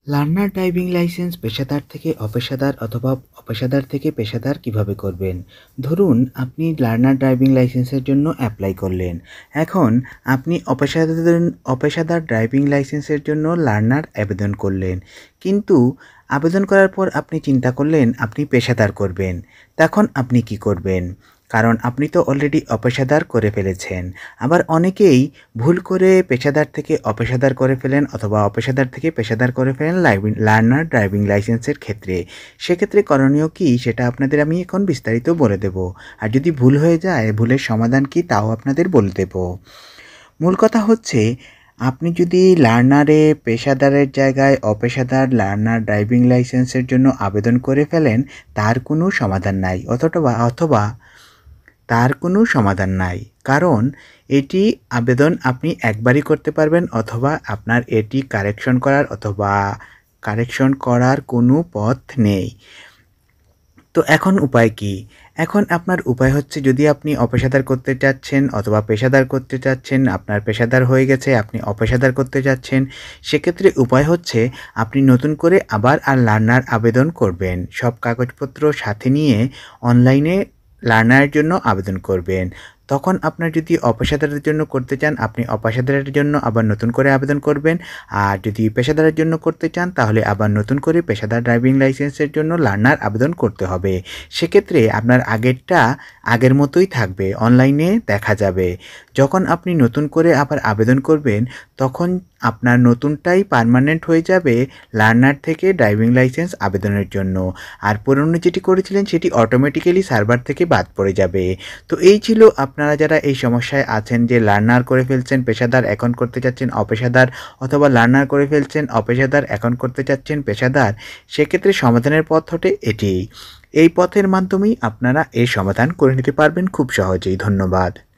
Learner driving licence পেশাদার থেকে অপেশাদার অথবা অপেশাদার থেকে পেশাদার কিভাবে করবেন? ধরুন আপনি লার্নার ড্রাইভিং লাইসেন্সের জন্য অ্যাপ্লাই করলেন। এখন আপনি অপেশাদার ড্রাইভিং লাইসেন্সের জন্য লার্নার আবেদন করলেন। কিন্তু আবেদন করার পর আপনি চিন্তা করলেন আপনি পেশাদার করবেন। তখন আপনি কি করবেন? কারণ আপনি তো অলরেডি অপেশাদার করে ফেলেছেন। আবার অনেকেই ভুল করে পেশাদার থেকে অপেশাদার করে ফেলেন অথবা অপেশাদার থেকে পেশাদার করে ফেলেন লার্নার ড্রাইভিং লাইসেন্সের ক্ষেত্রে। সেক্ষেত্রে করণীয় কী সেটা আপনাদের আমি এখন বিস্তারিত বলে দেব। আর যদি ভুল হয়ে যায় ভুলের সমাধান কী তাও আপনাদের বলে দেব। মূল কথা হচ্ছে আপনি যদি লার্নারে পেশাদারের জায়গায় অপেশাদার লার্নার ড্রাইভিং লাইসেন্সের জন্য আবেদন করে ফেলেন তার কোনো সমাধান নাই অথবা তার কোনো সমাধান নাই। কারণ এটি আবেদন আপনি একবারই করতে পারবেন অথবা আপনার এটি কারেকশন করার কোনো পথ নেই। তো এখন উপায় কি? এখন আপনার উপায় হচ্ছে যদি আপনি অপেশাদার করতে চাচ্ছেন অথবা পেশাদার করতে চাচ্ছেন, আপনার পেশাদার হয়ে গেছে আপনি অপেশাদার করতে চাচ্ছেন, সেক্ষেত্রে উপায় হচ্ছে আপনি নতুন করে আবার লার্নার আবেদন করবেন। সব কাগজপত্র সাথে নিয়ে অনলাইনে লার্নারের জন্য আবেদন করবেন। তখন আপনার যদি অপেশাদারের জন্য করতে চান আপনি অপেশাদারের জন্য আবার নতুন করে আবেদন করবেন। আর যদি পেশাদারের জন্য করতে চান তাহলে আবার নতুন করে পেশাদার ড্রাইভিং লাইসেন্সের জন্য লার্নার আবেদন করতে হবে। সেক্ষেত্রে আপনার আগেরটা আগের মতোই থাকবে, অনলাইনে দেখা যাবে। যখন আপনি নতুন করে আবার আবেদন করবেন তখন আপনার নতুনটাই পার্মানেন্ট হয়ে যাবে লার্নার থেকে ড্রাইভিং লাইসেন্স আবেদনের জন্য। আর পুরনো যেটি করেছিলেন সেটি অটোমেটিক্যালি সার্ভার থেকে বাদ পড়ে যাবে। তো এই ছিল আপনারা যারা এই সমস্যায় আছেন যে লার্নার করে ফেলছেন পেশাদার এখন করতে চাচ্ছেন অপেশাদার অথবা লার্নার করে ফেলছেন অপেশাদার এখন করতে চাচ্ছেন পেশাদার, সেক্ষেত্রে সমাধানের পথ হচ্ছে এটি। এই পথের মাধ্যমেই আপনারা এর সমাধান করে নিতে পারবেন খুব সহজেই। ধন্যবাদ।